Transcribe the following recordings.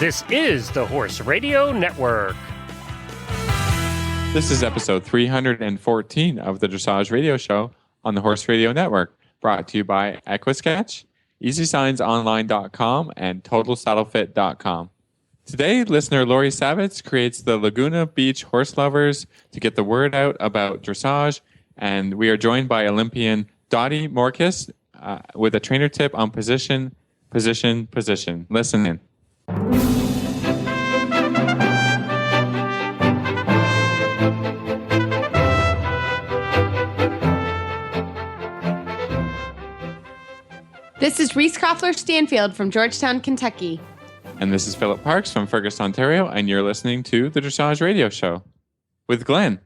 This is the Horse Radio Network. This is episode 314 of the Dressage Radio Show on the Horse Radio Network, brought to you by Equisketch, EasySignsOnline.com, and TotalSaddleFit.com. Today, listener Lori Savitz creates the Laguna Beach Horse Lovers to get the word out about dressage, and we are joined by Olympian Dottie Morkis with a trainer tip on position. Listen in. This is Reese Koffler-Stanfield from Georgetown, Kentucky. And this is Philip Parks from Fergus, Ontario, and you're listening to the Dressage Radio Show with Glenn.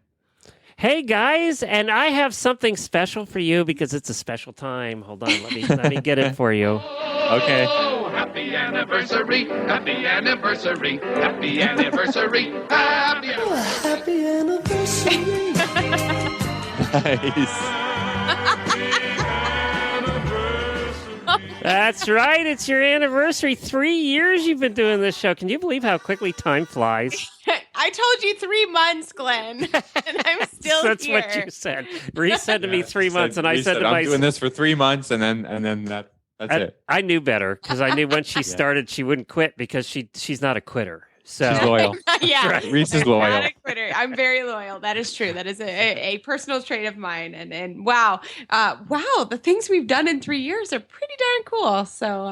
Hey guys, and I have something special for you because it's a special time. Hold on, let me get it for you. Okay. Oh, happy anniversary, happy anniversary, happy anniversary, happy anniversary. Oh, happy anniversary. Nice. That's right, it's your anniversary. 3 years you've been doing this show. Can you believe how quickly time flies? I told you 3 months, Glenn, and I'm still That's here. what you said. Reese said to me 3 months, and I said to I'm myself, doing this for 3 months, and then that's it. I knew better because I knew when she started, she wouldn't quit because she's not a quitter. So She's loyal. Yeah, right. Reese is I'm loyal. not a quitter. I'm very loyal. That is true. That is a personal trait of mine. And wow, the things we've done in 3 years are pretty darn cool. So,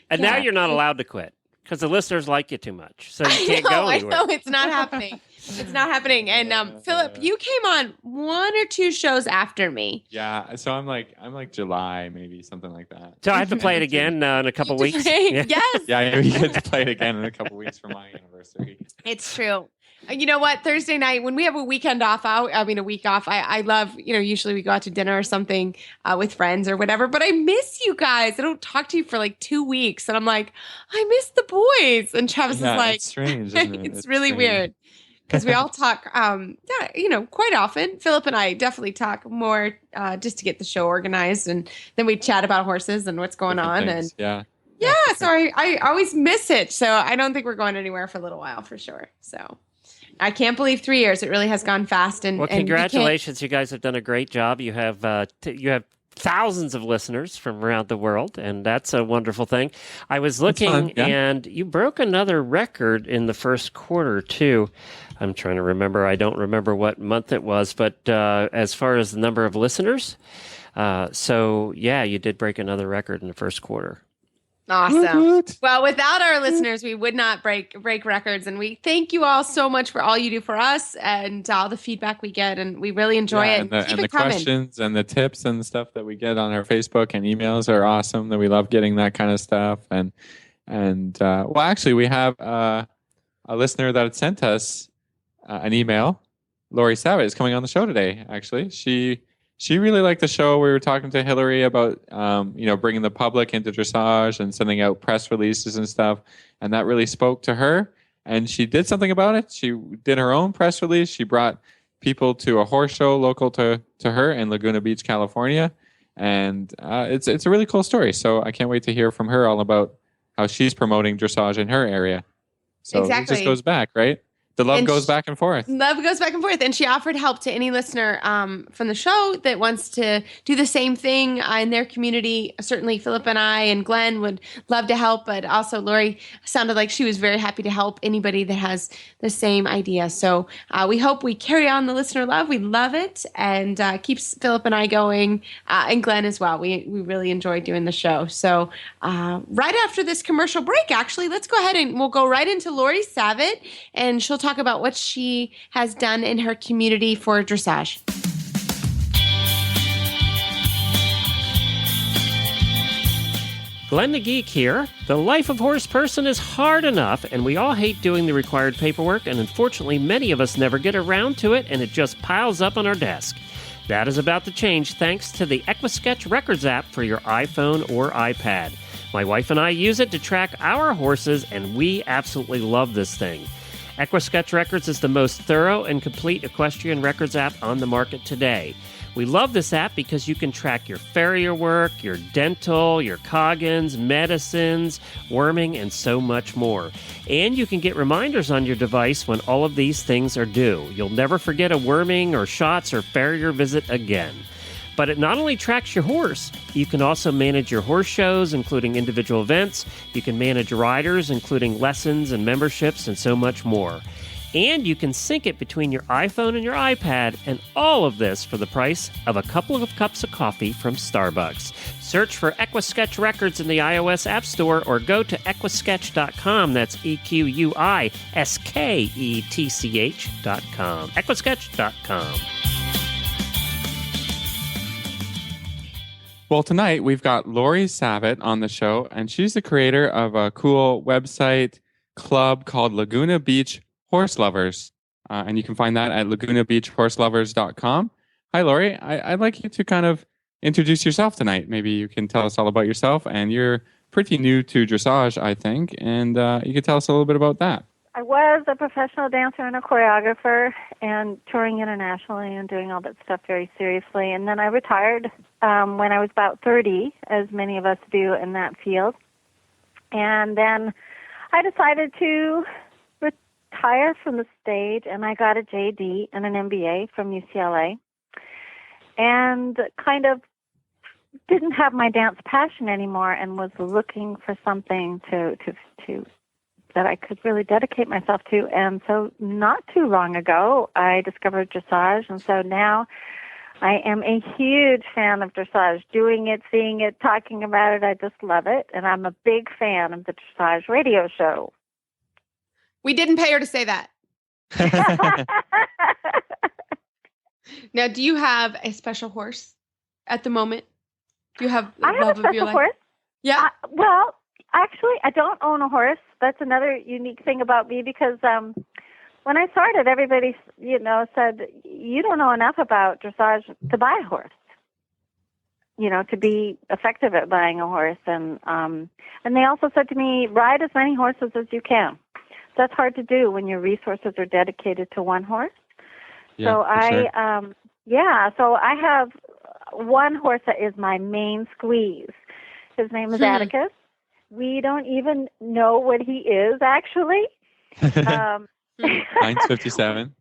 and now you're not allowed to quit because the listeners like you too much, so you can't go anywhere. I know it's not happening. It's not happening. And Philip, you came on 1 or 2 shows after me. Yeah, so I'm like July, maybe something like that. So I have to play it again in a couple weeks. Yeah. Yes. Yeah, we get to play it again in a couple weeks for my anniversary. It's true. You know what? Thursday night, when we have a weekend off, a week off, I love, usually we go out to dinner or something with friends or whatever, but I miss you guys. I don't talk to you for like 2 weeks. And I'm like, I miss the boys. And Travis is like, it's strange, isn't it? it's really strange. weird. Because we all talk, quite often. Philip and I definitely talk more just to get the show organized. And then we chat about horses and what's going on. Things. And so I always miss it. So I don't think we're going anywhere for a little while for sure. So I can't believe 3 years. It really has gone fast. And congratulations. You guys have done a great job. You have thousands of listeners from around the world, and that's a wonderful thing. I was looking, and you broke another record in the first quarter, too. I'm trying to remember. I don't remember what month it was, but as far as the number of listeners, you did break another record in the first quarter. Awesome. Well, without our listeners, we would not break records. And we thank you all so much for all you do for us and all the feedback we get. And we really enjoy it. And the questions and the tips and the stuff that we get on our Facebook and emails are awesome. That we love getting that kind of stuff. And actually, we have a listener that had sent us an email. Lori Savitz is coming on the show today. Actually, she really liked the show. We were talking to Hillary about, bringing the public into dressage and sending out press releases and stuff. And that really spoke to her. And she did something about it. She did her own press release. She brought people to a horse show local to her in Laguna Beach, California. And it's a really cool story. So I can't wait to hear from her all about how she's promoting dressage in her area. So It just goes back, right? The love goes back and forth. Love goes back and forth. And she offered help to any listener from the show that wants to do the same thing in their community. Certainly Philip and I and Glenn would love to help, but also Lori sounded like she was very happy to help anybody that has the same idea. So we hope we carry on the listener love. We love it and keeps Philip and I going and Glenn as well. We really enjoy doing the show. So right after this commercial break, actually, let's go ahead and we'll go right into Lori Savitz and she'll talk about what she has done in her community for dressage. Glenn the Geek here. The life of horse person is hard enough, and we all hate doing the required paperwork, and unfortunately many of us never get around to it, and it just piles up on our desk. That is about to change thanks to the Equisketch Records app for your iPhone or iPad. My wife and I use it to track our horses, and we absolutely love this thing. Equisketch Records is the most thorough and complete equestrian records app on the market today. We love this app because you can track your farrier work, your dental, your Coggins, medicines, worming, and so much more. And you can get reminders on your device when all of these things are due. You'll never forget a worming or shots or farrier visit again. But it not only tracks your horse, you can also manage your horse shows, including individual events. You can manage riders, including lessons and memberships, and so much more. And you can sync it between your iPhone and your iPad, and all of this for the price of a couple of cups of coffee from Starbucks. Search for EquiSketch Records in the iOS App Store or go to equisketch.com. That's EquiSketch.com. EquiSketch.com. Well, tonight we've got Lori Savitt on the show, and she's the creator of a cool website club called Laguna Beach Horse Lovers. And you can find that at lagunabeachhorselovers.com. Hi, Lori. I'd like you to kind of introduce yourself tonight. Maybe you can tell us all about yourself. And you're pretty new to dressage, I think. And you could tell us a little bit about that. I was a professional dancer and a choreographer and touring internationally and doing all that stuff very seriously. And then I retired when I was about 30, as many of us do in that field. And then I decided to retire from the stage, and I got a JD and an MBA from UCLA and kind of didn't have my dance passion anymore and was looking for something to that I could really dedicate myself to. And so not too long ago, I discovered dressage. And so now I am a huge fan of dressage, doing it, seeing it, talking about it. I just love it. And I'm a big fan of the dressage radio show. We didn't pay her to say that. Now, do you have a special horse at the moment? Do you have I have a special horse. Yeah. Well, actually, I don't own a horse. That's another unique thing about me because when I started, everybody, said, you don't know enough about dressage to buy a horse, to be effective at buying a horse. And they also said to me, ride as many horses as you can. That's hard to do when your resources are dedicated to one horse. Yeah, so so I have one horse that is my main squeeze. His name is Atticus. We don't even know what he is, actually. 957.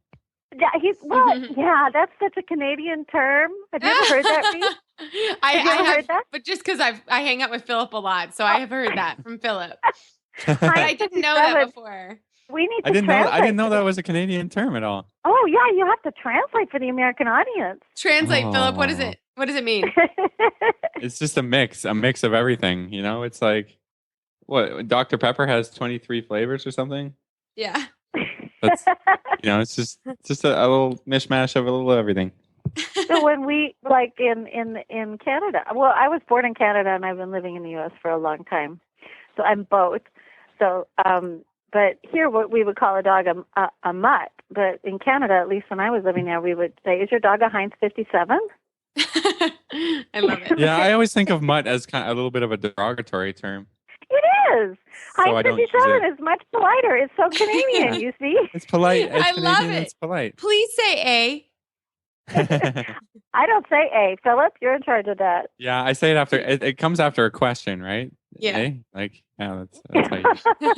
Yeah, that's such a Canadian term. Have you ever heard that, Reed? I have heard that? But just because I hang out with Philip a lot, so I have heard that from Philip. I didn't know that before. We need to I didn't know that was a Canadian term at all. Oh, yeah, you have to translate for the American audience. Translate, Philip. What is it? What does it mean? It's just a mix of everything. It's like, what, Dr. Pepper has 23 flavors or something? Yeah. That's, it's just a little mishmash of a little everything. So when we, like in Canada, well, I was born in Canada and I've been living in the U.S. for a long time. So I'm both. So, but here what we would call a dog a mutt. But in Canada, at least when I was living there, we would say, is your dog a Heinz 57? I love it. Yeah, I always think of mutt as kind of a little bit of a derogatory term. It is. So Heinz 57 is much politer. It's so Canadian, you see. It's polite. It's I Canadian, love it. It's polite. Please say A. I don't say A. Philip, you're in charge of that. Yeah, I say it after. It comes after a question, right? Yeah. That's how you.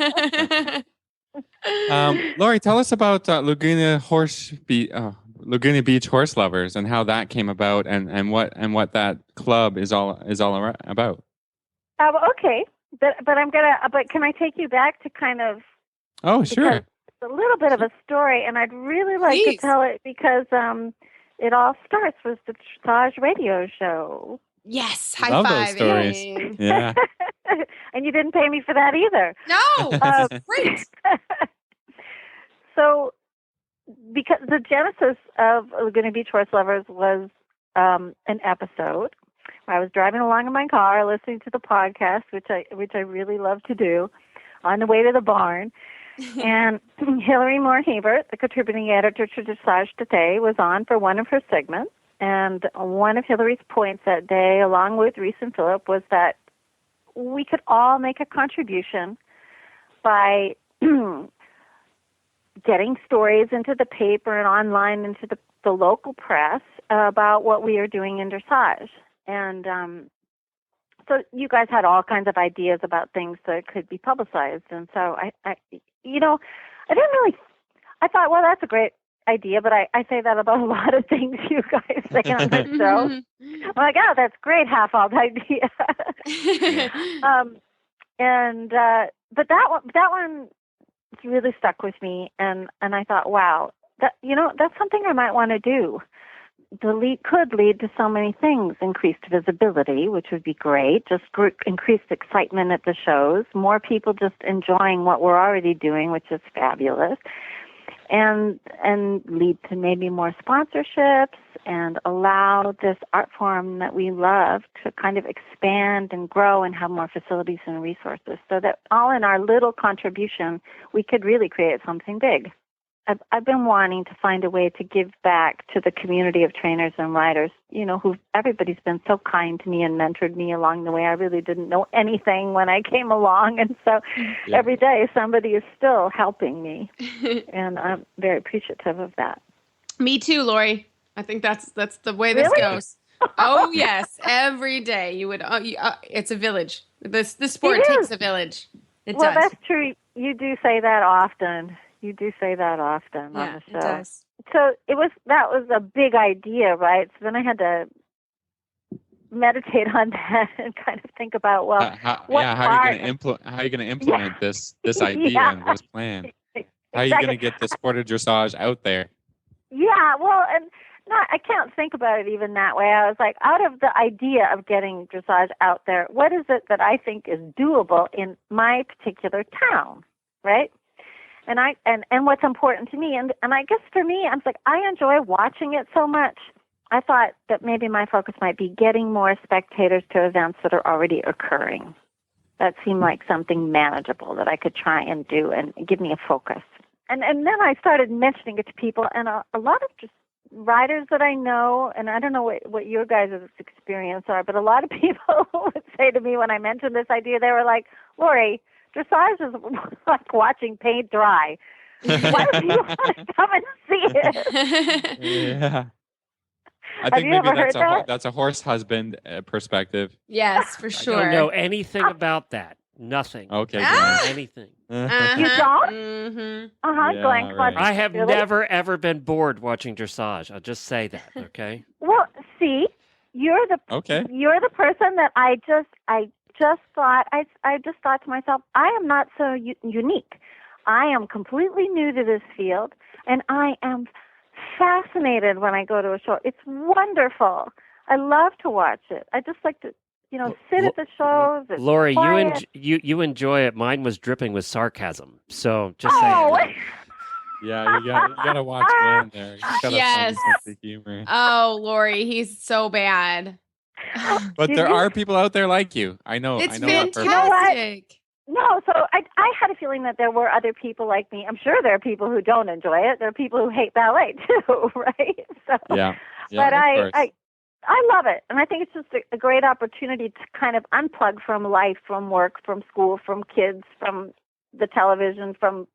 Lori, tell us about Laguna Beach Horse Lovers and how that came about, and what that club is all about. Okay, but can I take you back to kind of? Oh, sure. It's a little bit of a story, and I'd really like Please. to tell it because it all starts with the Dressage radio show. Yes. High Love five. those stories. Yay. Yeah. And you didn't pay me for that either. No. Great. So, because the genesis of Laguna Beach Horse Lovers was an episode where I was driving along in my car listening to the podcast, which I really love to do, on the way to the barn. And Hillary Moore Hebert, the contributing editor to Dressage Today, was on for one of her segments. And one of Hillary's points that day, along with Reese and Philip, was that we could all make a contribution by getting stories into the paper and online into the local press about what we are doing in dressage. And so you guys had all kinds of ideas about things that could be publicized. And so I thought, well, that's a great idea, but I say that about a lot of things you guys say on the show. I'm like, oh, that's great, half-alt idea. But that one really stuck with me, and I thought, wow, that's something I might want to do. Could lead to so many things: increased visibility, which would be great, just increased excitement at the shows, more people just enjoying what we're already doing, which is fabulous, and lead to maybe more sponsorships and allow this art form that we love to kind of expand and grow and have more facilities and resources, so that all in our little contribution, we could really create something big. I've been wanting to find a way to give back to the community of trainers and riders, everybody's been so kind to me and mentored me along the way. I really didn't know anything when I came along, and so every day somebody is still helping me, and I'm very appreciative of that. Me too, Lori. I think that's the way this goes. Oh yes, every day you would. It's a village. This sport takes a village. It does. That's true. You do say that often. On the show. It does. So that was a big idea, right? So then I had to meditate on that and kind of think about, how are you going to implement this idea and this plan? How are you going to get the sport of dressage out there? Yeah, well, and I can't think about it even that way. I was like, out of the idea of getting dressage out there, what is it that I think is doable in my particular town, right? And what's important to me, and I guess for me, I was like, I enjoy watching it so much. I thought that maybe my focus might be getting more spectators to events that are already occurring. That seemed like something manageable that I could try and do and give me a focus. And then I started mentioning it to people, and a lot of just riders that I know, and I don't know what your guys' experience are, but a lot of people would say to me when I mentioned this idea, they were like, Lori, dressage is like watching paint dry. Why do you want to come and see it? Yeah. I think maybe that's a horse husband perspective. Yes, for sure. I don't know anything about that. Nothing. Okay. Anything. You don't? Mm-hmm. Glenn. Right. I have never, ever been bored watching dressage. I'll just say that, okay? Well, see, you're the person that I just thought to myself, I am not so unique. I am completely new to this field, and I am fascinated when I go to a show. It's wonderful. I love to watch it. I just like to, sit at the shows. It's Lori, quiet. you enjoy it. Mine was dripping with sarcasm. So just saying. Yeah, you gotta watch Glenn there. He's got a funny sense of humor. Oh, Lori, he's so bad. But there are people out there like you. I know. It's I know that person. fantastic. No, so I had a feeling that there were other people like me. I'm sure there are people who don't enjoy it. There are people who hate ballet too, right? So, yeah, but I love it, and I think it's just a great opportunity to kind of unplug from life, from work, from school, from kids, from the television, from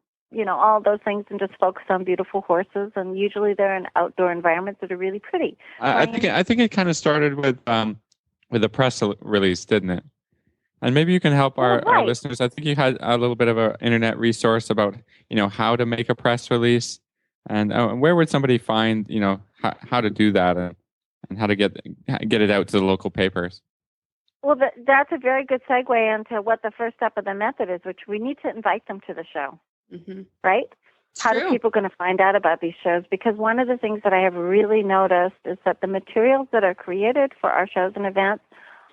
all those things, and just focus on beautiful horses. And usually they're in outdoor environments that are really pretty. I think it kind of started with a press release, didn't it? And maybe you can help our listeners. I think you had a little bit of an internet resource about how to make a press release, and where would somebody find how to do that and how to get it out to the local papers. Well, that's a very good segue into what the first step of the method is, which we need to invite them to the show, right? How are people going to find out about these shows? Because one of the things that I have really noticed is that the materials that are created for our shows and events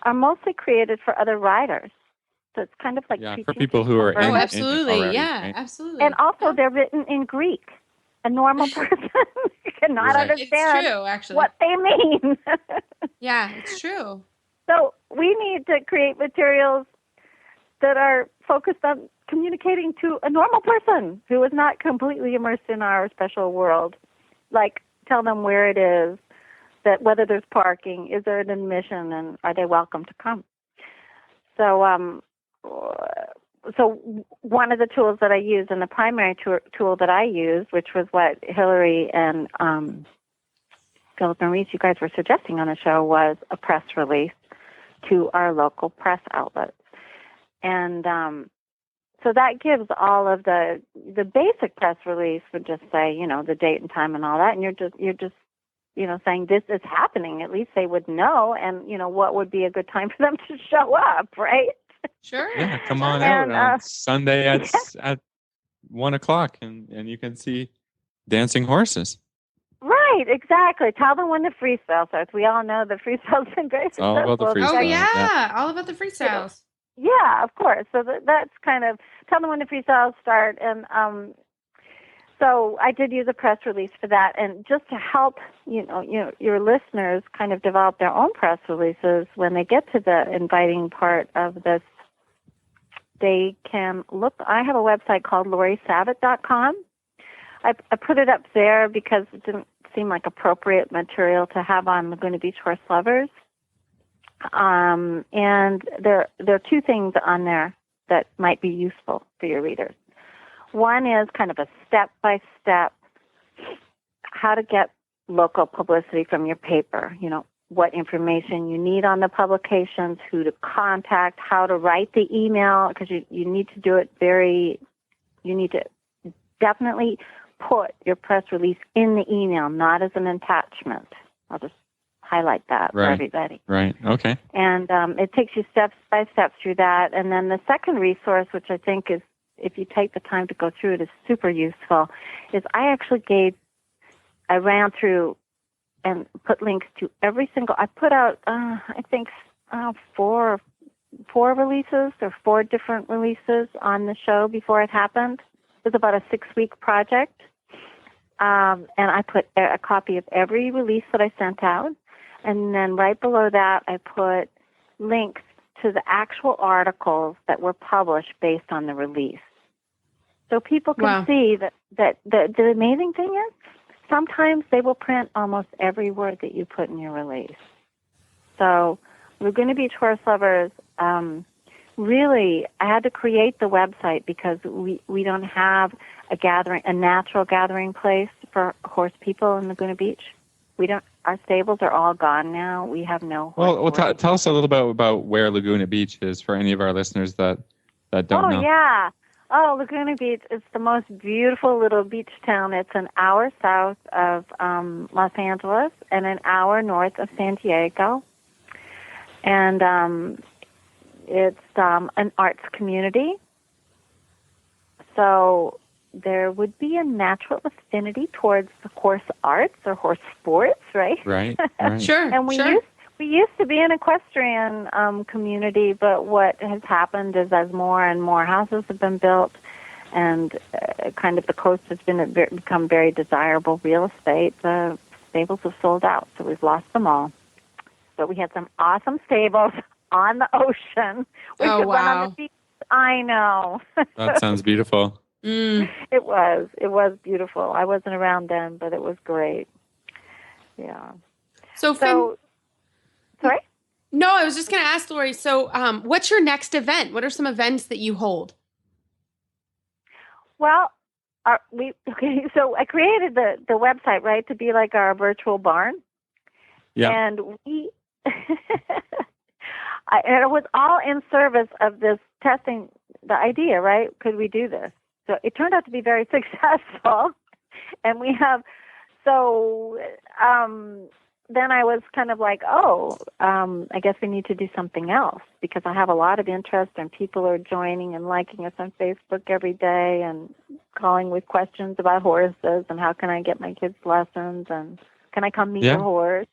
are mostly created for other riders. So it's kind of like for people who are in absolutely, already, yeah, right? absolutely. And also they're written in Greek. A normal person cannot understand what they mean. Yeah, it's true. So we need to create materials that are focused on communicating to a normal person who is not completely immersed in our special world. Like, tell them where it is, that whether there's parking, is there an admission, and are they welcome to come? So, so one of the tools that I use, and the primary tool that I use, which was what Hillary and Philip and Reese, you guys were suggesting on the show was a press release to our local press outlets. And so that gives all of the basic press release would just say, you know, the date and time and all that. And you're just, you know, saying this is happening. At least they would know. And, you know, what would be a good time for them to show up, right? Sure. Yeah, come on out on Sunday at 1:00 and you can see dancing horses. Right, exactly. Tell them when the freestyle starts. We all know the freestyle's been very successful. All about the freestyle. Oh, yeah. All about the freestyles. Yeah, of course. So that's kind of, tell them when the freestyles start. And so I did use a press release for that. And just to help, you know, your listeners kind of develop their own press releases when they get to the inviting part of this, they can look. I have a website called LoriSavitt.com. I put it up there because it didn't seem like appropriate material to have on Laguna Beach Horse Lovers. And there are two things on there that might be useful for your readers. One is kind of a step-by-step how to get local publicity from your paper, you know, what information you need on the publications, who to contact, how to write the email, because you need to do it you need to definitely put your press release in the email, not as an attachment. I'll just highlight that for everybody. Right. Okay. And it takes you step by step through that. And then the second resource, which I think is, if you take the time to go through it, is super useful, is I ran through and put links to every single, I put out, I think, four releases or 4 different releases on the show before it happened. It was about a 6-week project. And I put a copy of every release that I sent out. And then right below that, I put links to the actual articles that were published based on the release. So people can see that the amazing thing is sometimes they will print almost every word that you put in your release. So Laguna Beach Horse Lovers, really, I had to create the website because we don't have a natural gathering place for horse people in Laguna Beach. Our stables are all gone now. We have no horse. Well, tell us a little bit about where Laguna Beach is for any of our listeners that don't know. Oh, yeah. Oh, Laguna Beach is the most beautiful little beach town. It's an hour south of Los Angeles and an hour north of San Diego. And it's an arts community. So there would be a natural affinity towards the horse arts or horse sports, right? Right. Sure. And we used to be an equestrian community, but what has happened is as more and more houses have been built and kind of the coast has become very desirable real estate, the stables have sold out, so we've lost them all. But we had some awesome stables on the ocean. We could run on the beach. I know. That sounds beautiful. It was beautiful. I wasn't around then, but it was great. Yeah. So sorry? No, I was just going to ask Lori. So, what's your next event? What are some events that you hold? Well, so I created the website, right, to be like our virtual barn. Yeah. And and it was all in service of this testing the idea, right? Could we do this? So it turned out to be very successful. And we have, then I was kind of like, I guess we need to do something else because I have a lot of interest and people are joining and liking us on Facebook every day and calling with questions about horses and how can I get my kids lessons and can I come meet your horse?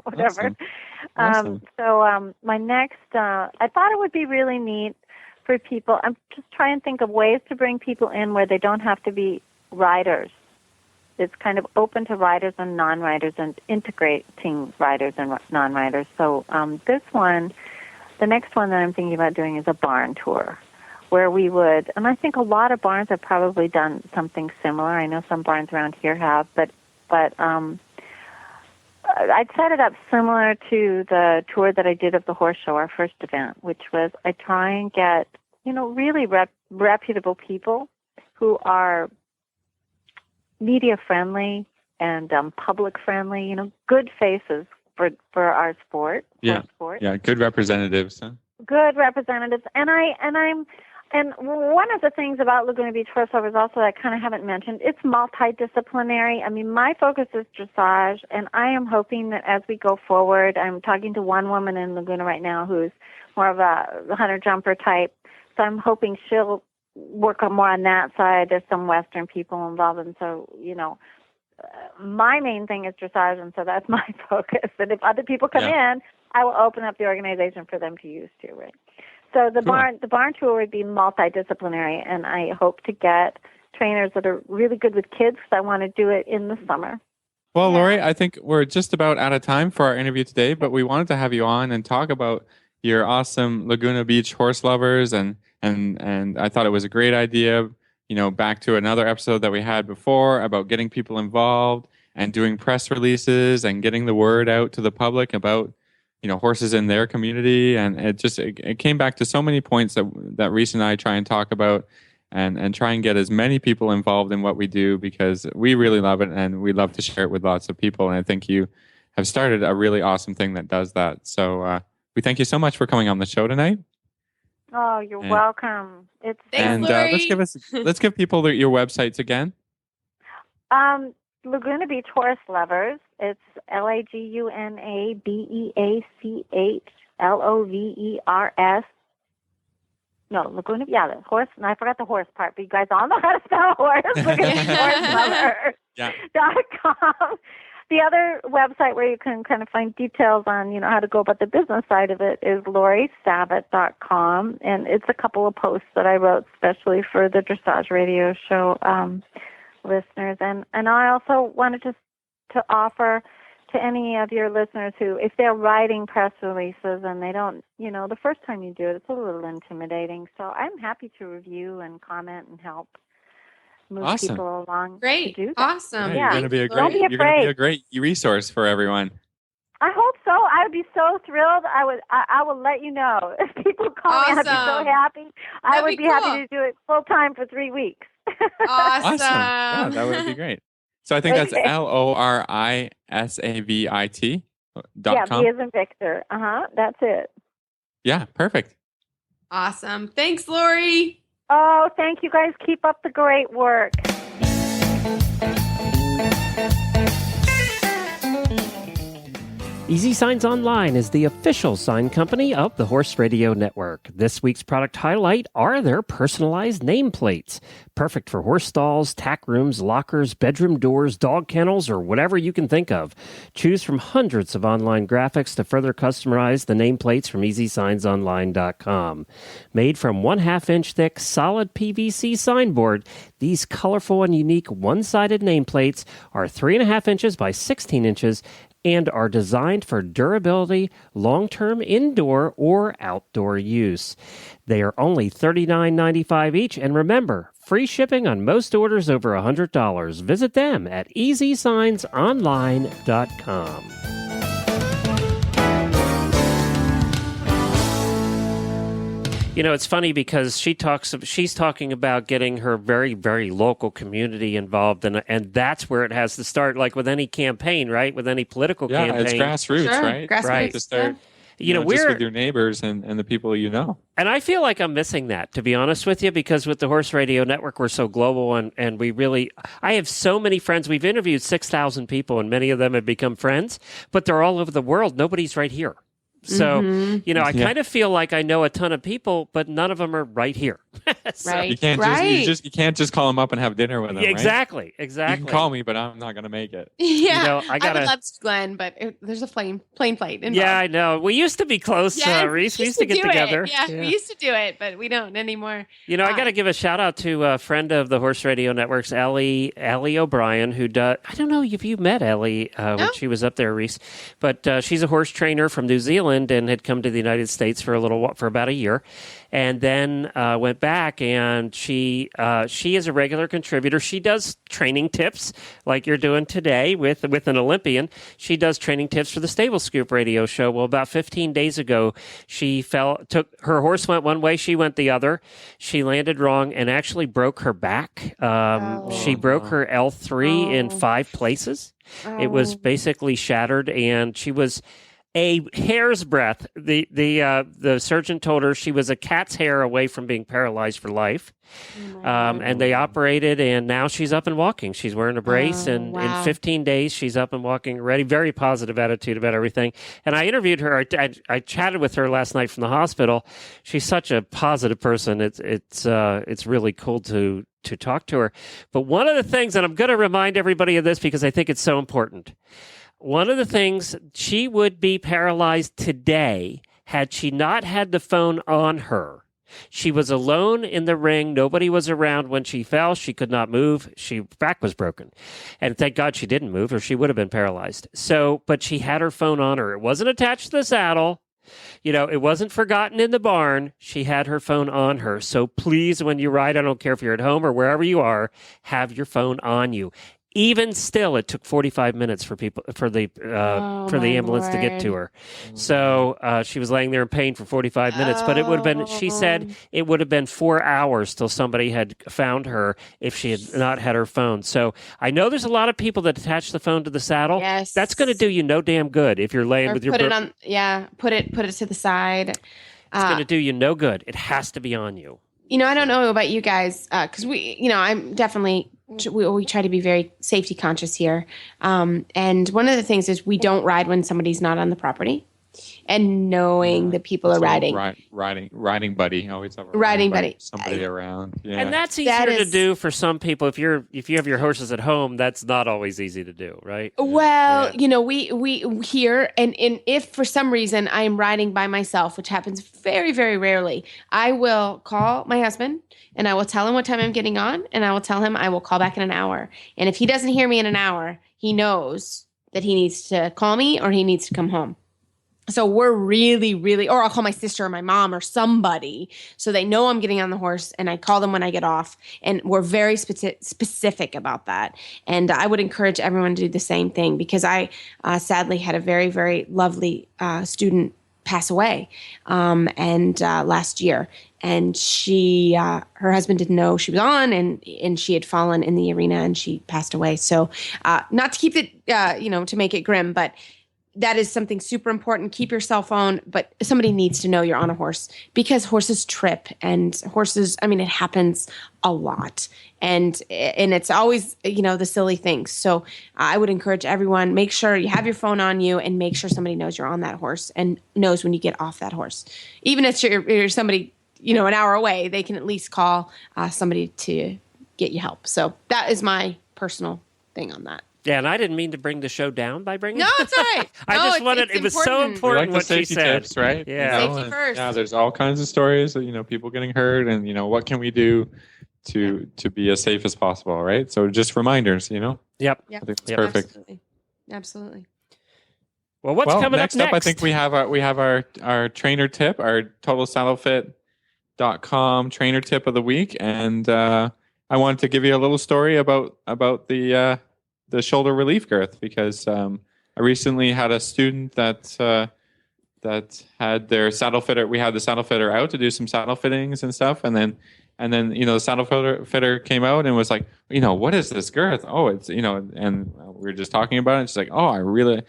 Whatever. Awesome. So my next, I thought it would be really neat for people. I'm just trying to think of ways to bring people in where they don't have to be riders. It's kind of open to riders and non-riders and integrating riders and non-riders. So the next one that I'm thinking about doing is a barn tour where we would, and I think a lot of barns have probably done something similar. I know some barns around here have, but I'd set it up similar to the tour that I did of the horse show, our first event, which was I try and get, really reputable people who are media friendly, and public friendly. Good faces for our sport. Yeah. For sport. Yeah, good representatives. Huh? Good representatives, and one of the things about Laguna Beach Horse Lovers also that I kind of haven't mentioned, it's multidisciplinary. I mean, my focus is dressage, and I am hoping that as we go forward, I'm talking to one woman in Laguna right now who's more of a hunter-jumper type, so I'm hoping she'll work more on that side. There's some Western people involved, and so, my main thing is dressage, and so that's my focus. And if other people come in, I will open up the organization for them to use too, right? So the barn tour would be multidisciplinary, and I hope to get trainers that are really good with kids because I want to do it in the summer. Well, Lori, I think we're just about out of time for our interview today, but we wanted to have you on and talk about your awesome Laguna Beach Horse Lovers, and I thought it was a great idea. Back to another episode that we had before about getting people involved and doing press releases and getting the word out to the public about horses in their community, and it came back to so many points that Reese and I try and talk about, and try and get as many people involved in what we do, because we really love it and we love to share it with lots of people. And I think you have started a really awesome thing that does that. So we thank you so much for coming on the show tonight. Oh, you're welcome. Thanks, Lori. Let's give people your websites again. Laguna Beach Horse Lovers. It's LagunaBeachLovers. No, Laguna. Yeah, the horse. And I forgot the horse part, but you guys all know how to spell horse. LagunaBeachHorseLovers.com. The other website where you can kind of find details on, how to go about the business side of it is LoriSabat.com, and it's a couple of posts that I wrote especially for the Dressage Radio Show listeners. And I also wanted to offer to any of your listeners who, if they're writing press releases and they don't, the first time you do it, it's a little intimidating. So I'm happy to review and comment and help move people along. Great. To do that. Awesome. Yeah, you're going to be a great resource for everyone. I hope so. I would be so thrilled. I will let you know. If people call me, I'd be so happy. I would be happy to do it full time for 3 weeks. Awesome. Yeah, that would be great. So I think that's LORISAVIT.com. Yeah, V as in Victor. That's it. Yeah, perfect. Awesome. Thanks, Lori. Oh, thank you guys. Keep up the great work. Easy Signs Online is the official sign company of the Horse Radio Network. This week's product highlight are their personalized nameplates. Perfect for horse stalls, tack rooms, lockers, bedroom doors, dog kennels, or whatever you can think of. Choose from hundreds of online graphics to further customize the nameplates from EasySignsOnline.com. Made from 1/2 inch thick solid PVC signboard, these colorful and unique one-sided nameplates are 3.5 inches by 16 inches and are designed for durability, long-term indoor or outdoor use. They are only $39.95 each, and remember, free shipping on most orders over $100. Visit them at EasySignsOnline.com. It's funny because she's talking about getting her very, very local community involved, and that's where it has to start, like with any campaign, right? With any political campaign. Yeah, it's grassroots, right? Grassroots. Right. To start, we're just with your neighbors and the people you know. And I feel like I'm missing that, to be honest with you, because with the Horse Radio Network, we're so global, and we really, I have so many friends. We've interviewed 6,000 people, and many of them have become friends, but they're all over the world. Nobody's right here. So, I kind of feel like I know a ton of people, but none of them are right here. So, right. You can't you can't just call them up and have dinner with them. Exactly. Right? You can call me, but I'm not going to make it. Yeah, I would love to, Glenn, but there's a plane flight involved. Yeah, I know. We used to be close, Reese. We used to get together. Yeah, we used to do it, but we don't anymore. I got to give a shout out to a friend of the Horse Radio Network's, Ellie O'Brien, who I don't know if you met Ellie when she was up there, Reese, but she's a horse trainer from New Zealand. England and had come to the United States for about a year, and then went back. And she is a regular contributor. She does training tips like you're doing today with an Olympian. She does training tips for the Stable Scoop radio show. Well, about 15 days ago, her horse went one way, she went the other. She landed wrong and actually broke her back. She broke her L3 in 5 places. It was basically shattered, and she was a hair's breadth. The surgeon told her she was a cat's hair away from being paralyzed for life. And they operated, and now she's up and walking. She's wearing a brace, and in 15 days, she's up and walking ready. Very positive attitude about everything. And I interviewed her. I chatted with her last night from the hospital. She's such a positive person. It's really cool to talk to her. But one of the things, and I'm going to remind everybody of this because I think it's so important. One of the things, she would be paralyzed today had she not had the phone on her. She was alone in the ring. Nobody was around when she fell. She could not move. Her back was broken. And thank God she didn't move or she would have been paralyzed. But she had her phone on her. It wasn't attached to the saddle. It wasn't forgotten in the barn. She had her phone on her. So please, when you ride, I don't care if you're at home or wherever you are, have your phone on you. Even still, it took 45 minutes for the ambulance to get to her. So she was laying there in pain for 45 minutes. But it would have been, she said, it would have been 4 hours till somebody had found her if she had not had her phone. So I know there's a lot of people that attach the phone to the saddle. Yes, that's going to do you no damn good if you're laying with your. Put it on. Yeah, put it to the side. It's going to do you no good. It has to be on you. I don't know about you guys because I'm definitely. We try to be very safety conscious here. And one of the things is we don't ride when somebody's not on the property. And knowing that people are riding. Riding buddy. Always have a riding buddy. Somebody around. Yeah. And that's easier to do for some people. If you have your horses at home, that's not always easy to do, right? Well, we here, and if for some reason I am riding by myself, which happens very, very rarely, I will call my husband and I will tell him what time I'm getting on, and I will tell him I will call back in an hour. And if he doesn't hear me in an hour, he knows that he needs to call me or he needs to come home. So we're really, really, or I'll call my sister or my mom or somebody so they know I'm getting on the horse, and I call them when I get off. And we're very specific about that. And I would encourage everyone to do the same thing because I sadly had a very, very lovely student pass away last year. And her husband didn't know she was on, and she had fallen in the arena and she passed away. So not to keep it, to make it grim, but that is something super important. Keep your cell phone, but somebody needs to know you're on a horse because horses trip, and horses, it happens a lot. And it's always, the silly things. So I would encourage everyone, make sure you have your phone on you and make sure somebody knows you're on that horse and knows when you get off that horse. Even if you're somebody, an hour away, they can at least call somebody to get you help. So that is my personal thing on that. Yeah, and I didn't mean to bring the show down by bringing. No, it's all right. I just wanted. It was so important like what she said. Tips, right? Yeah, safety first. Yeah, there's all kinds of stories of people getting hurt, and what can we do to be as safe as possible, right? So just reminders, Yep. I think that's perfect. Absolutely. Well, what's coming next up next? I think we have our trainer tip, our TotalSaddleFit.com trainer tip of the week, and I wanted to give you a little story about the shoulder relief girth because I recently had a student that had their saddle fitter. We had the saddle fitter out to do some saddle fittings and stuff, and then the saddle fitter came out and was like, what is this girth? Oh, it's and we were just talking about it. And she's like, oh, I really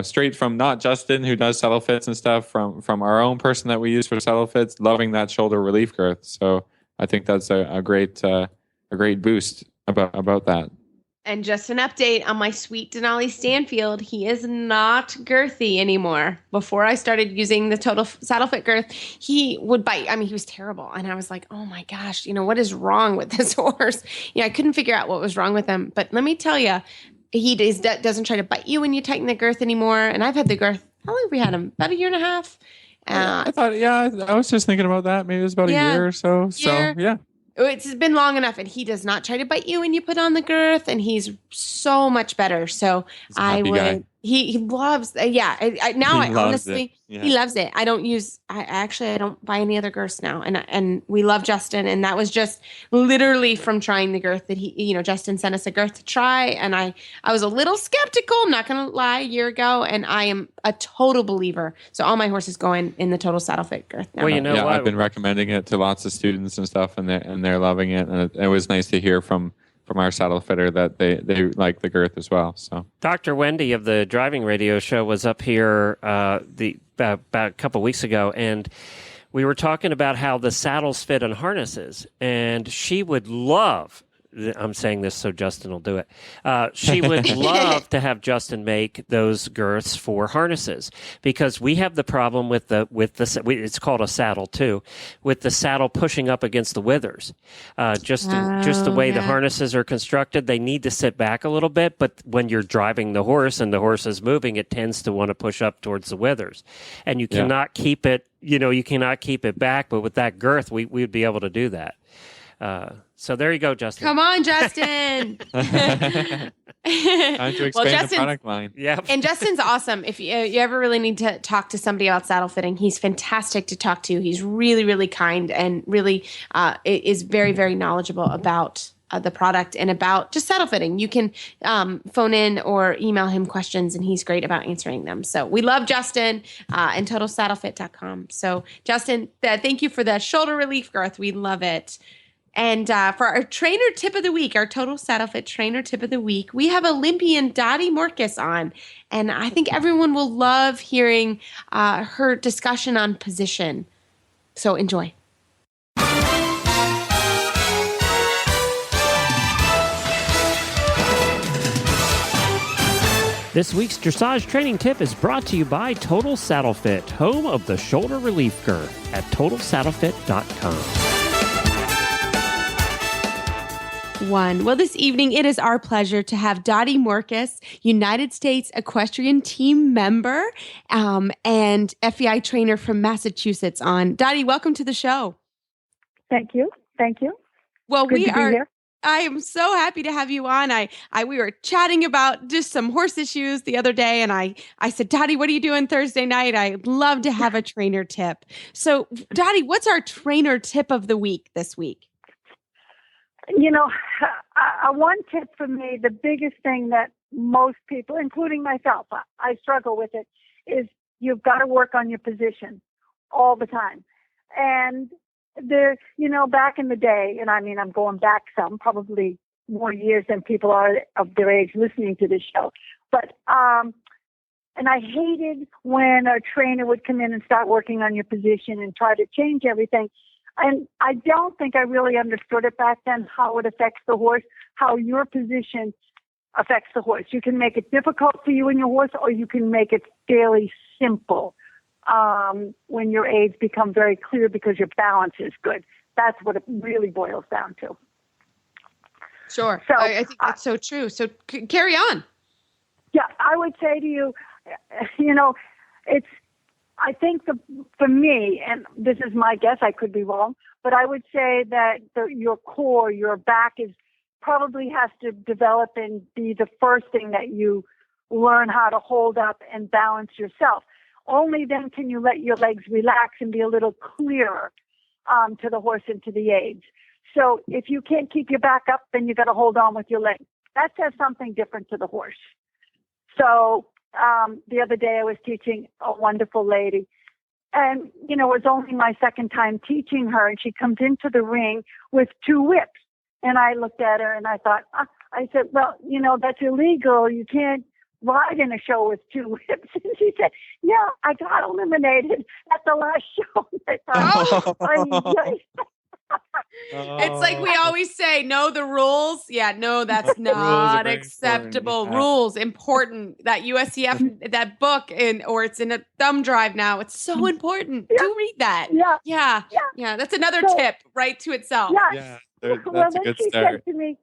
straight from not Justin who does saddle fits and stuff, from our own person that we use for saddle fits, loving that shoulder relief girth. So I think that's a great boost about that. And just an update on my sweet Denali Stanfield. He is not girthy anymore. Before I started using the Total Saddle Fit girth, he would bite. He was terrible. And I was like, oh my gosh, what is wrong with this horse? I couldn't figure out what was wrong with him. But let me tell you, he doesn't try to bite you when you tighten the girth anymore. And I've had the girth, how long have we had him? About a year and a half. I thought, I was just thinking about that. Maybe it was about a year or so. So, yeah. It's been long enough, and he does not try to bite you when you put on the girth, and he's so much better. So I would He loves, now He I loves honestly, it. Yeah. he loves it. I don't buy any other girths now. And we love Justin. And that was just literally from trying the girth that Justin sent us a girth to try. And I was a little skeptical, I'm not going to lie, a year ago. And I am a total believer. So all my horses go in the total saddle fit girth now. Well, you know what? I've been recommending it to lots of students and stuff, and they're loving it. And it was nice to hear from our saddle fitter that they like the girth as well. So Dr. Wendy of the Driving Radio Show was up here about a couple weeks ago, and we were talking about how the saddles fit on harnesses, and she would love. I'm saying this so Justin will do it. She would love to have Justin make those girths for harnesses, because we have the problem with it's called a saddle too, with the saddle pushing up against the withers. Just the way the harnesses are constructed, they need to sit back a little bit. But when you're driving the horse and the horse is moving, it tends to want to push up towards the withers, and you cannot keep it. You cannot keep it back. But with that girth, we would be able to do that. So there you go, Justin. Come on, Justin. time to expand the product line. Yeah. And Justin's awesome. If you ever really need to talk to somebody about saddle fitting, he's fantastic to talk to. He's really, really kind and really is very, very knowledgeable about the product and about just saddle fitting. You can phone in or email him questions, and he's great about answering them. So we love Justin and TotalSaddleFit.com. So Justin, thank you for the shoulder relief girth. We love it. And for our trainer tip of the week, our Total Saddle Fit trainer tip of the week, we have Olympian Dottie Morkis on. And I think everyone will love hearing her discussion on position. So enjoy. This week's dressage training tip is brought to you by Total Saddle Fit, home of the shoulder relief girth at TotalSaddleFit.com. Well, this evening, it is our pleasure to have Dottie Morkis, United States Equestrian Team member and FEI trainer from Massachusetts on. Dottie, welcome to the show. Thank you. Well, Good to be here. I am so happy to have you on. We were chatting about just some horse issues the other day, and I said, Dottie, what are you doing Thursday night? I'd love to have a trainer tip. So, Dottie, what's our trainer tip of the week this week? One tip for me, the biggest thing that most people, including myself, I struggle with it, is you've got to work on your position all the time. And back in the day, and I mean, I'm going back some, probably more years than people are of their age listening to this show. But, and I hated when a trainer would come in and start working on your position and try to change everything. And I don't think I really understood it back then, how it affects the horse, how your position affects the horse. You can make it difficult for you and your horse, or you can make it fairly simple when your aids become very clear because your balance is good. That's what it really boils down to. Sure. So, I think that's so true. So carry on. Yeah, I would say to you, I think for me, and this is my guess, I could be wrong, but I would say that your core, your back probably has to develop and be the first thing that you learn how to hold up and balance yourself. Only then can you let your legs relax and be a little clearer to the horse and to the aids. So if you can't keep your back up, then you got to hold on with your legs. That says something different to the horse. So the other day I was teaching a wonderful lady, and, it was only my second time teaching her, and she comes into the ring with 2 whips. And I looked at her and I thought, I said, well, that's illegal. You can't ride in a show with 2 whips. And she said, yeah, I got eliminated at the last show. I thought, It's like we always say, know the rules. Yeah, no, that's not acceptable. Important. Rules, important. That USCF, that book, or it's in a thumb drive now. It's so important. Do read that. Yeah. That's another tip right to itself. Yeah. That's a good she start. said to me,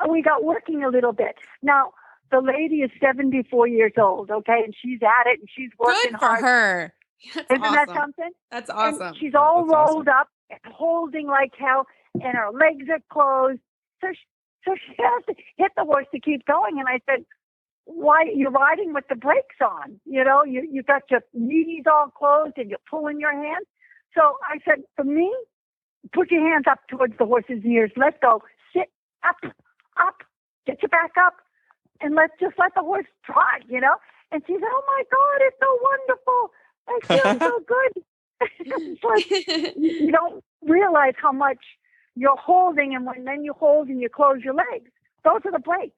we got working a little bit. Now, the lady is 74 years old, okay, and she's at it, and she's working Good for hard. her. That's Isn't that awesome. something? That's awesome. And she's all That's rolled up, and holding like hell, and her legs are closed. So she has to hit the horse to keep going. And I said, why you're riding with the brakes on. You got your knees all closed and you're pulling your hands. So I said, for me, put your hands up towards the horse's ears. Let go. Sit up, get your back up, and let the horse trot, And she said, oh, my God, it's so wonderful. I feel so good. It's like you don't realize how much you're holding, and then you hold and you close your legs. Those are the brakes.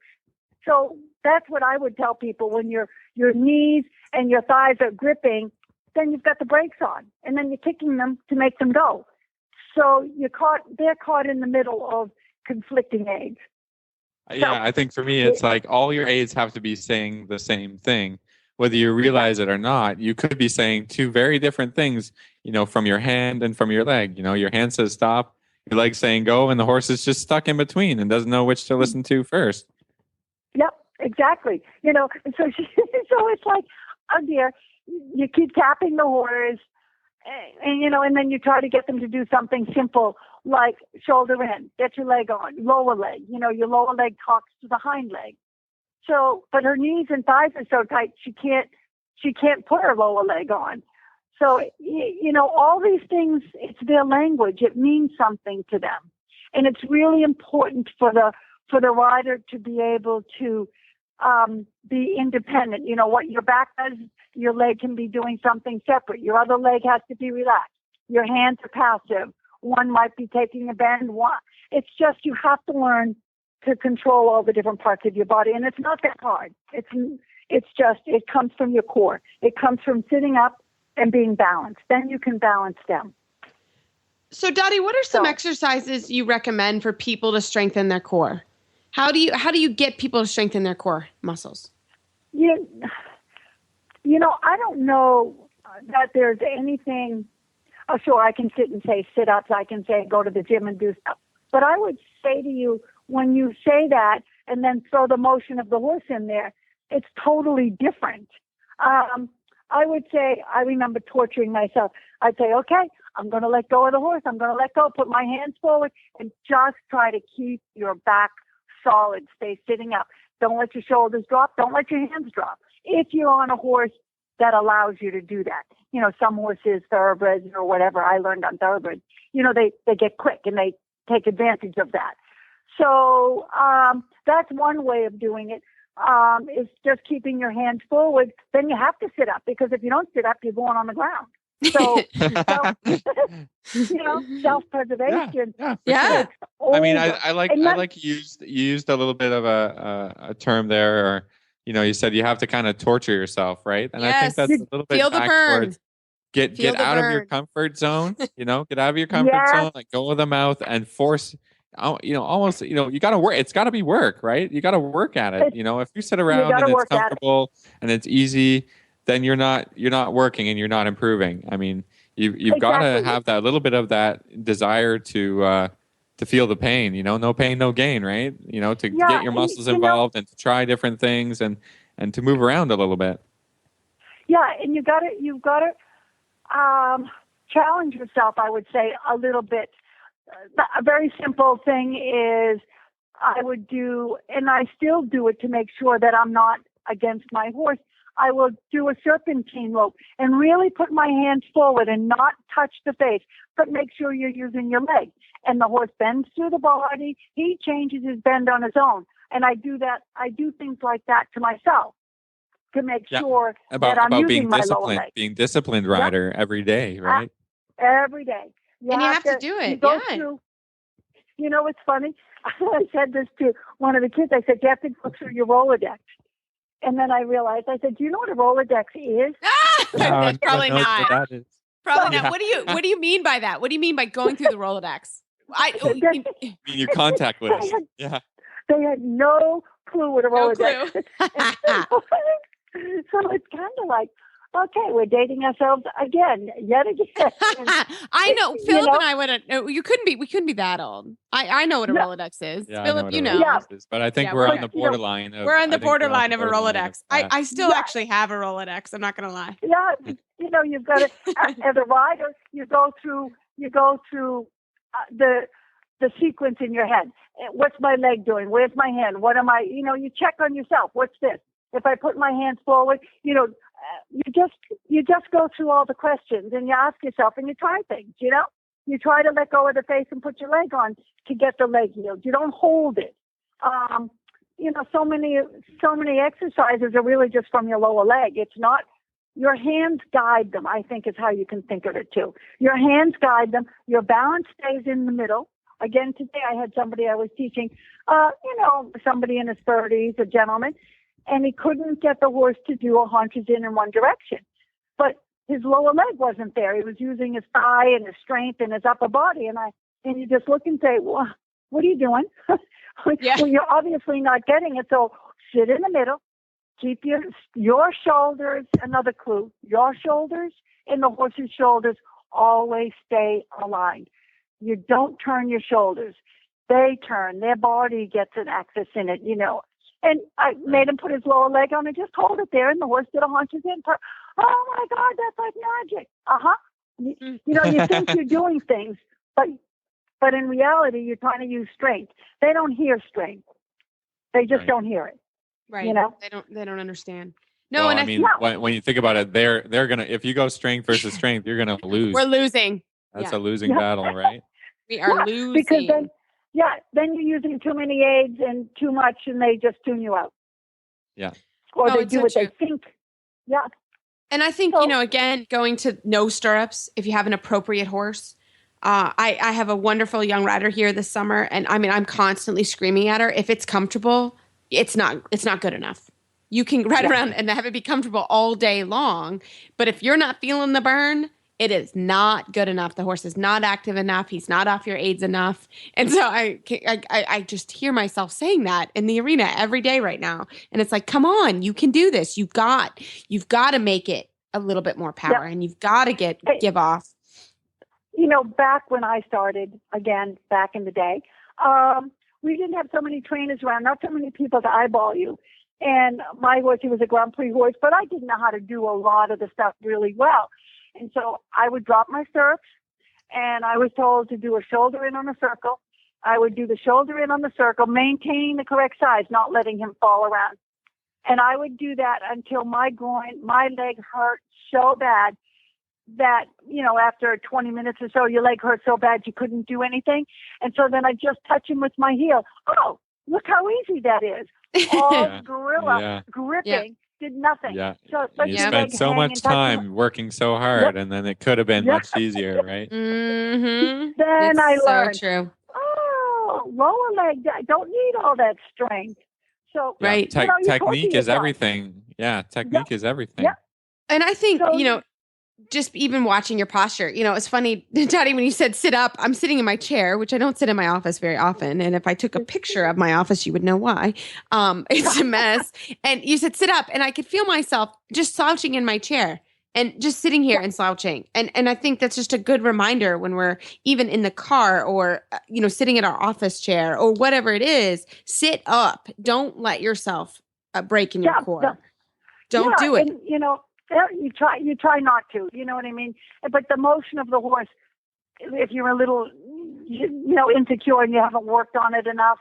So that's what I would tell people when your knees and your thighs are gripping, then you've got the brakes on, and then you're kicking them to make them go. So they're caught in the middle of conflicting aids. Yeah, I think for me, it's like all your aids have to be saying the same thing. Whether you realize it or not, you could be saying two very different things, from your hand and from your leg. Your hand says stop, your leg saying go, and the horse is just stuck in between and doesn't know which to listen to first. Yep, exactly. And so so it's like, oh dear, you keep tapping the horse, and then you try to get them to do something simple like shoulder in, get your leg on, lower leg. Your lower leg talks to the hind leg. So, but her knees and thighs are so tight, she can't put her lower leg on. So, all these things, it's their language. It means something to them. And it's really important for the rider to be able to be independent. What your back does, your leg can be doing something separate. Your other leg has to be relaxed. Your hands are passive. One might be taking a bend. It's just you have to learn to control all the different parts of your body. And it's not that hard. It's just, it comes from your core. It comes from sitting up and being balanced. Then you can balance them. So Dottie, what are some exercises you recommend for people to strengthen their core? How do you get people to strengthen their core muscles? I don't know that there's anything. Oh, sure, I can sit and say sit-ups. I can say go to the gym and do stuff. But I would say to you, when you say that and then throw the motion of the horse in there, it's totally different. I would say, I remember torturing myself. I'd say, okay, I'm going to let go of the horse. I'm going to let go, put my hands forward, and just try to keep your back solid. Stay sitting up. Don't let your shoulders drop. Don't let your hands drop. If you're on a horse that allows you to do that. Some horses, thoroughbreds or whatever, I learned on thoroughbreds, they get quick and they take advantage of that. So that's one way of doing it, is just keeping your hands forward. Then you have to sit up, because if you don't sit up, you're going on the ground. So, self-preservation. Yeah. I mean, I like you used a little bit of a term there, or you said you have to kind of torture yourself, right? And yes. I think that's a little bit Feel the back burn. towards get out of your comfort zone. Get out of your comfort zone, like go with the mouth and force. Almost, you got to work. It's got to be work, right? You got to work at it. If you sit around and it's comfortable and it's easy, then you're not working and you're not improving. I mean, you've got to have that little bit of that desire to feel the pain. No pain, no gain, right? To get your muscles involved and to try different things and to move around a little bit. Yeah, and you've got to challenge yourself, I would say, a little bit. A very simple thing is I would do, and I still do it to make sure that I'm not against my horse. I will do a serpentine lope and really put my hands forward and not touch the face, but make sure you're using your legs. And the horse bends through the body. He changes his bend on his own. And I do that. I do things like that to myself to make sure that I'm using my lower leg. Being disciplined rider every day, right? Every day. You have to do it. Through, it's funny. I said this to one of the kids. I said, you have to go through your Rolodex. And then I realized, I said, do you know what a Rolodex is? Probably not. That is. Probably not. What do you mean by that? What do you mean by going through the Rolodex? You mean your contact list. They had no clue what a Rolodex is. So it's kind of like, okay, we're dating ourselves yet again. I know. Philip and I wouldn't. We couldn't be that old. I know what a Rolodex is. Yeah, Philip, you know. But I think we're on the borderline. We're on the borderline of a Rolodex. I still actually have a Rolodex. I'm not going to lie. Yeah, you've got to, as a rider, you go through the sequence in your head. What's my leg doing? Where's my hand? What am I? You check on yourself. What's this? If I put my hands forward, you just go through all the questions and you ask yourself and you try things, You try to let go of the face and put your leg on to get the leg healed. You don't hold it. So many exercises are really just from your lower leg. It's not, your hands guide them, I think is how you can think of it too. Your hands guide them. Your balance stays in the middle. Again, today I had somebody I was teaching, somebody in his 30s, a gentleman, and he couldn't get the horse to do a haunches in one direction. But his lower leg wasn't there. He was using his thigh and his strength and his upper body. And you just look and say, well, what are you doing? Yeah. Well, you're obviously not getting it. So sit in the middle. Keep your shoulders, another clue, your shoulders and the horse's shoulders always stay aligned. You don't turn your shoulders. They turn. Their body gets an axis in it, And I made him put his lower leg on and just hold it there, and the horse did a haunches in. Oh my God, that's like magic. You think you're doing things, but in reality, you're trying to use strength. They don't hear strength. They just don't hear it. Right. They don't understand. No, well, and when you think about it, they're gonna, if you go strength versus strength, you're gonna lose. We're losing. That's a losing battle, right? We are losing. Because then you're using too many aids and too much, and they just tune you out. Yeah. Or they do what they think. Yeah. And I think, again, going to no stirrups, if you have an appropriate horse. I have a wonderful young rider here this summer, and I'm constantly screaming at her. If it's comfortable, it's not good enough. You can ride around and have it be comfortable all day long, but if you're not feeling the burn, it is not good enough. The horse is not active enough. He's not off your aids enough. And so I just hear myself saying that in the arena every day right now. And it's like, come on, you can do this. You've got to make it a little bit more power, and you've got to give off. Back when I started, again, back in the day, we didn't have so many trainers around, not so many people to eyeball you. And my horse, he was a Grand Prix horse, but I didn't know how to do a lot of the stuff really well. And so I would drop my stirrups, and I was told to do a shoulder in on a circle. I would do the shoulder in on the circle, maintaining the correct size, not letting him fall around. And I would do that until my leg hurt so bad that, after 20 minutes or so, your leg hurt so bad you couldn't do anything. And so then I just touch him with my heel. Oh, look how easy that is. All gorilla gripping. Did nothing. Yeah. So you spent so much time working so hard, and then it could have been much easier, right? Mm-hmm. Then I learned. So true. Oh, lower leg. I don't need all that strength. So right. Technique is everything. Yeah, technique is everything. Yeah. And I think just even watching your posture, it's funny, Dottie, when you said sit up, I'm sitting in my chair, which I don't sit in my office very often. And if I took a picture of my office, you would know why. It's a mess. And you said sit up, and I could feel myself just slouching in my chair and just sitting here and slouching. And I think that's just a good reminder when we're even in the car or, sitting in our office chair or whatever it is, sit up. Don't let yourself break in your core. Don't do it. And, you try not to, you know what I mean? But the motion of the horse, if you're a little, insecure and you haven't worked on it enough,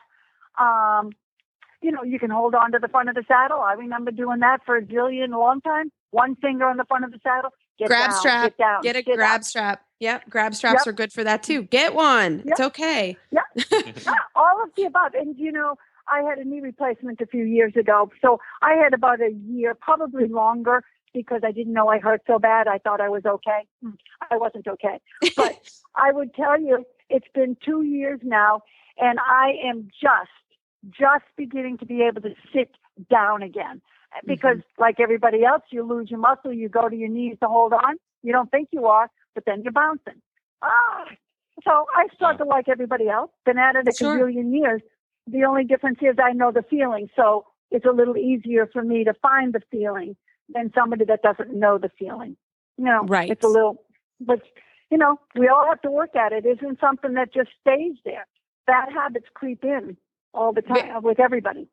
you can hold on to the front of the saddle. I remember doing that for a long time. One finger on the front of the saddle. Strap. Get a grab up. strap. Yep. Grab straps are good for that too. Get one. Yep. It's okay. Yeah. All of the above. And, I had a knee replacement a few years ago. So I had about a year, probably longer, because I didn't know I hurt so bad. I thought I was okay. I wasn't okay. But I would tell you, it's been 2 years now, and I am just beginning to be able to sit down again. Because like everybody else, you lose your muscle, you go to your knees to hold on. You don't think you are, but then you're bouncing. So I struggle like everybody else. Been at it a gazillion years. The only difference is I know the feeling, so it's a little easier for me to find the feeling than somebody that doesn't know the feeling. Right. It's a little, but, we all have to work at it. It isn't something that just stays there. Bad habits creep in all the time with everybody.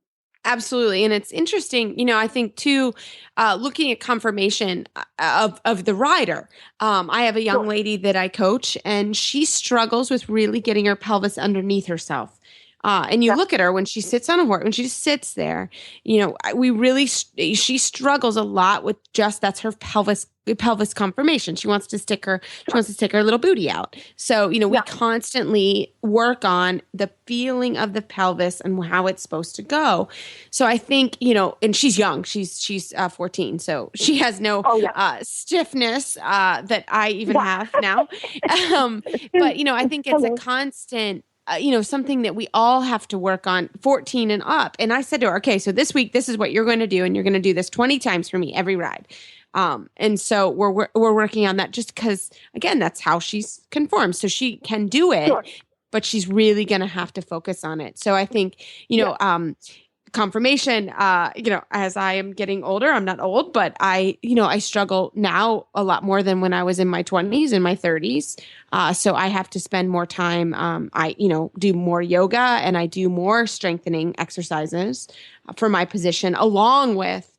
Absolutely. And it's interesting, I think too, looking at confirmation of the rider. I have a young lady that I coach, and she struggles with really getting her pelvis underneath herself. And you look at her when she sits on a horse, when she just sits there, she struggles a lot with that's her pelvis conformation. She wants to stick her little booty out. So, we constantly work on the feeling of the pelvis and how it's supposed to go. So I think, and she's young, she's 14. So she has no stiffness that I even have now. But, I think it's a constant, something that we all have to work on, 14 and up. And I said to her, okay, so this week, this is what you're going to do. And you're going to do this 20 times for me every ride. And so we're working on that just because, again, that's how she's conformed. So she can do it, but she's really going to have to focus on it. So I think, confirmation, as I am getting older, I'm not old, but I struggle now a lot more than when I was in my 20s and my 30s. So I have to spend more time. I do more yoga and I do more strengthening exercises for my position, along with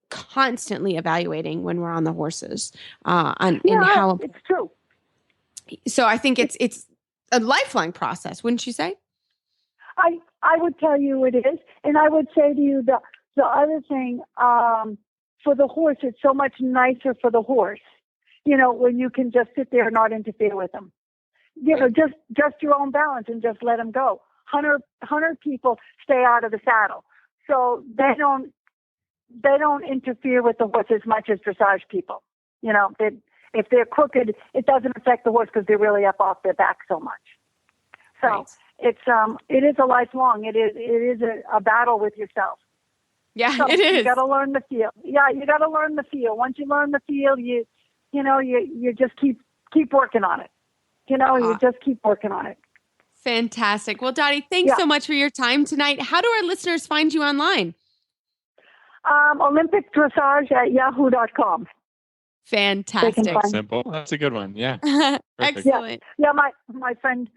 constantly evaluating when we're on the horses. And how it's true. So I think it's a lifelong process, wouldn't you say? I would tell you it is. And I would say to you the other thing, for the horse, it's so much nicer for the horse, when you can just sit there and not interfere with them. Just your own balance and just let them go. Hunter people stay out of the saddle. So they don't interfere with the horse as much as dressage people. If they're crooked, it doesn't affect the horse because they're really up off their back so much. So right. It is a lifelong. It is a battle with yourself. Yeah, so it is. You got to learn the feel. Yeah, you got to learn the feel. Once you learn the feel, you just keep working on it. You just keep working on it. Fantastic. Well, Dottie, thanks so much for your time tonight. How do our listeners find you online? Olympic Dressage at yahoo.com. Fantastic. Simple. That's a good one. Yeah. Excellent. Yeah, my friend,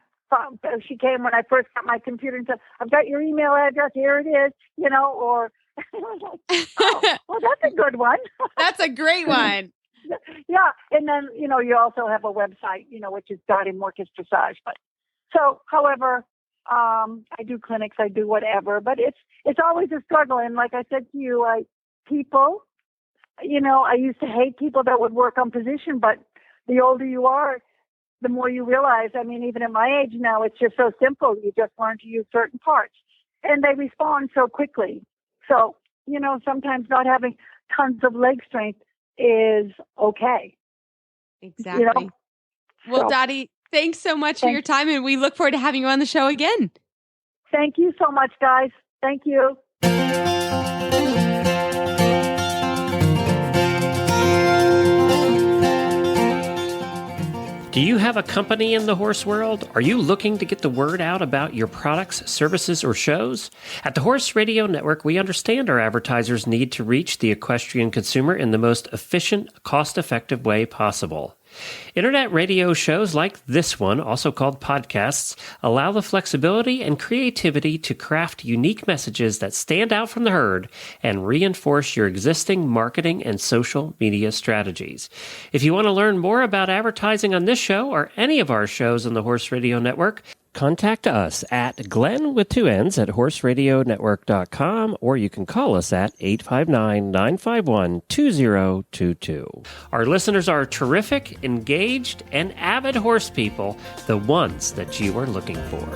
she came when I first got my computer and said, I've got your email address. Here it is, or, well, that's a good one. That's a great one. Yeah. And then, you also have a website, which is Dottie Morkis Dressage. But so, however, I do clinics, I do whatever, but it's always a struggle. And like I said to you, I used to hate people that would work on position, but the older you are, the more you realize, even at my age now, it's just so simple. You just learn to use certain parts and they respond so quickly. So, sometimes not having tons of leg strength is okay. Exactly. Well, Dottie, thanks so much for your time, and we look forward to having you on the show again. Thank you so much, guys. Thank you. Do you have a company in the horse world? Are you looking to get the word out about your products, services, or shows? At the Horse Radio Network, we understand our advertisers need to reach the equestrian consumer in the most efficient, cost-effective way possible. Internet radio shows like this one, also called podcasts, allow the flexibility and creativity to craft unique messages that stand out from the herd and reinforce your existing marketing and social media strategies. If you want to learn more about advertising on this show or any of our shows on the Horse Radio Network, contact us at Glenn with 2 N's at horseradionetwork.com, or you can call us at 859-951-2022. Our listeners are terrific, engaged, and avid horse people, the ones that you are looking for.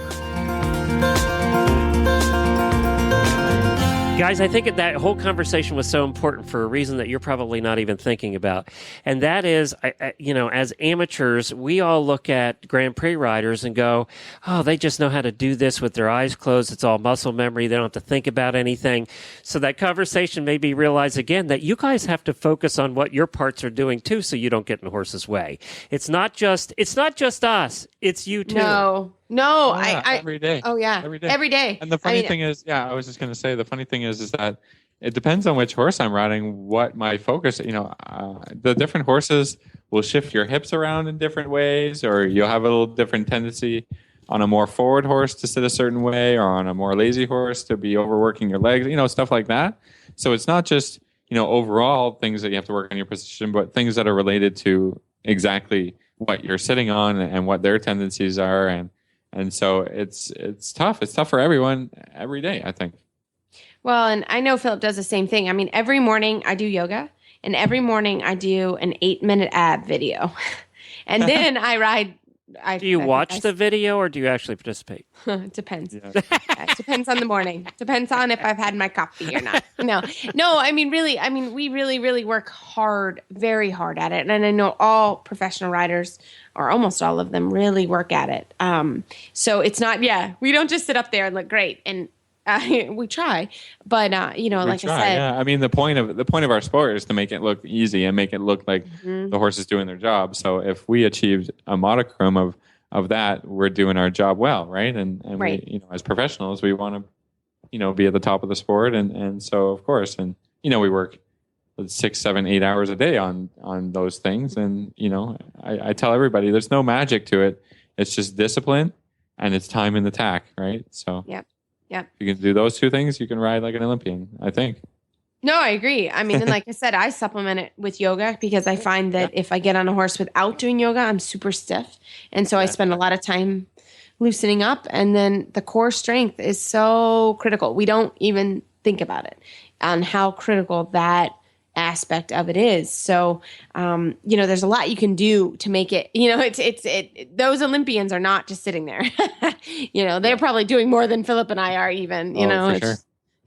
Guys, I think that whole conversation was so important for a reason that you're probably not even thinking about. And that is, as amateurs, we all look at Grand Prix riders and go, oh, they just know how to do this with their eyes closed. It's all muscle memory. They don't have to think about anything. So that conversation made me realize again that you guys have to focus on what your parts are doing too, so you don't get in the horse's way. It's not just us. It's you too. No, every day. Oh yeah, every day. And the funny thing is, I was just going to say, the funny thing is that it depends on which horse I'm riding, what my focus. The different horses will shift your hips around in different ways, or you'll have a little different tendency on a more forward horse to sit a certain way, or on a more lazy horse to be overworking your legs. Stuff like that. So it's not just overall things that you have to work on your position, but things that are related to exactly what you're sitting on and what their tendencies are, and And so it's tough. It's tough for everyone every day, I think. Well, and I know Philip does the same thing. I mean, every morning I do yoga, and every morning I do an 8-minute ab video. And then I ride. Do you watch the video or do you actually participate? It depends. Yeah. It depends on the morning. Depends on if I've had my coffee or not. No. I mean, really. I mean, we really, really work hard, very hard at it. And I know all professional riders, or almost all of them, really work at it. So it's not. Yeah, we don't just sit up there and look great. And we try, but like I said, yeah. I mean, the point of our sport is to make it look easy and make it look like the horse is doing their job. So if we achieved a modicum of that, we're doing our job well, right? And right. we, as professionals, we want to, be at the top of the sport, and so of course, and we work 6, 7, 8 hours a day on those things, and I tell everybody there's no magic to it. It's just discipline, and it's time in the tack, right? So yeah. If you can do those two things, you can ride like an Olympian, I think. No, I agree. I mean, and like I said, I supplement it with yoga because I find that if I get on a horse without doing yoga, I'm super stiff. And so I spend a lot of time loosening up. And then the core strength is so critical. We don't even think about it on how critical that aspect of it is. So, there's a lot you can do to make it, those Olympians are not just sitting there, they're probably doing more than Philip and I are even,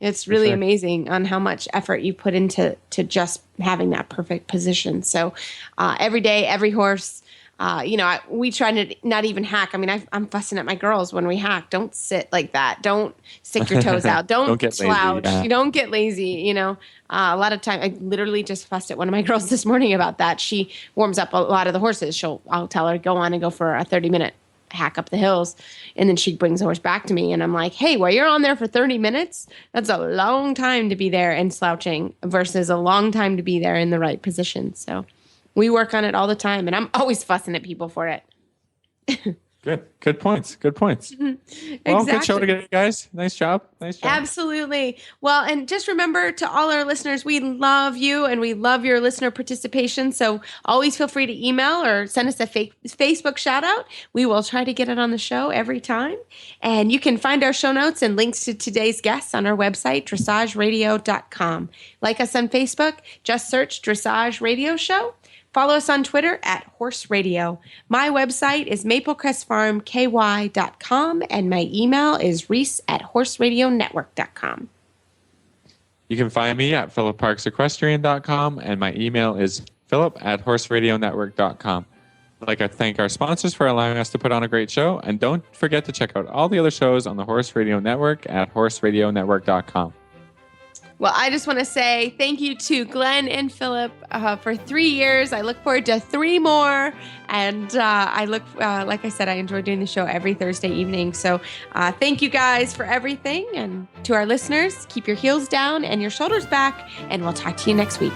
it's really amazing on how much effort you put into just having that perfect position. So, every day, every horse, we try to not even hack. I mean, I'm fussing at my girls when we hack. Don't sit like that. Don't stick your toes out. Don't get slouch. Lazy, yeah. You don't get lazy. A lot of time, I literally just fussed at one of my girls this morning about that. She warms up a lot of the horses. I'll tell her, go on and go for a 30-minute hack up the hills. And then she brings the horse back to me. And I'm like, hey, while you're on there for 30 minutes, that's a long time to be there and slouching versus a long time to be there in the right position. So we work on it all the time, and I'm always fussing at people for it. Good points. Exactly. Well, good show together, guys. Nice job. Absolutely. Well, and just remember, to all our listeners, we love you and we love your listener participation. So always feel free to email or send us a Facebook shout out. We will try to get it on the show every time. And you can find our show notes and links to today's guests on our website, dressageradio.com. Like us on Facebook, just search Dressage Radio Show. Follow us on Twitter at Horse Radio. My website is maplecrestfarmky.com, and my email is reese@horseradionetwork.com. You can find me at philipparksequestrian.com, and my email is philip@horseradionetwork.com. I'd like to thank our sponsors for allowing us to put on a great show, and don't forget to check out all the other shows on the Horse Radio Network at horseradionetwork.com. Well, I just want to say thank you to Glenn and Philip for 3 years. I look forward to 3 more. And like I said, I enjoy doing the show every Thursday evening. So thank you guys for everything. And to our listeners, keep your heels down and your shoulders back. And we'll talk to you next week.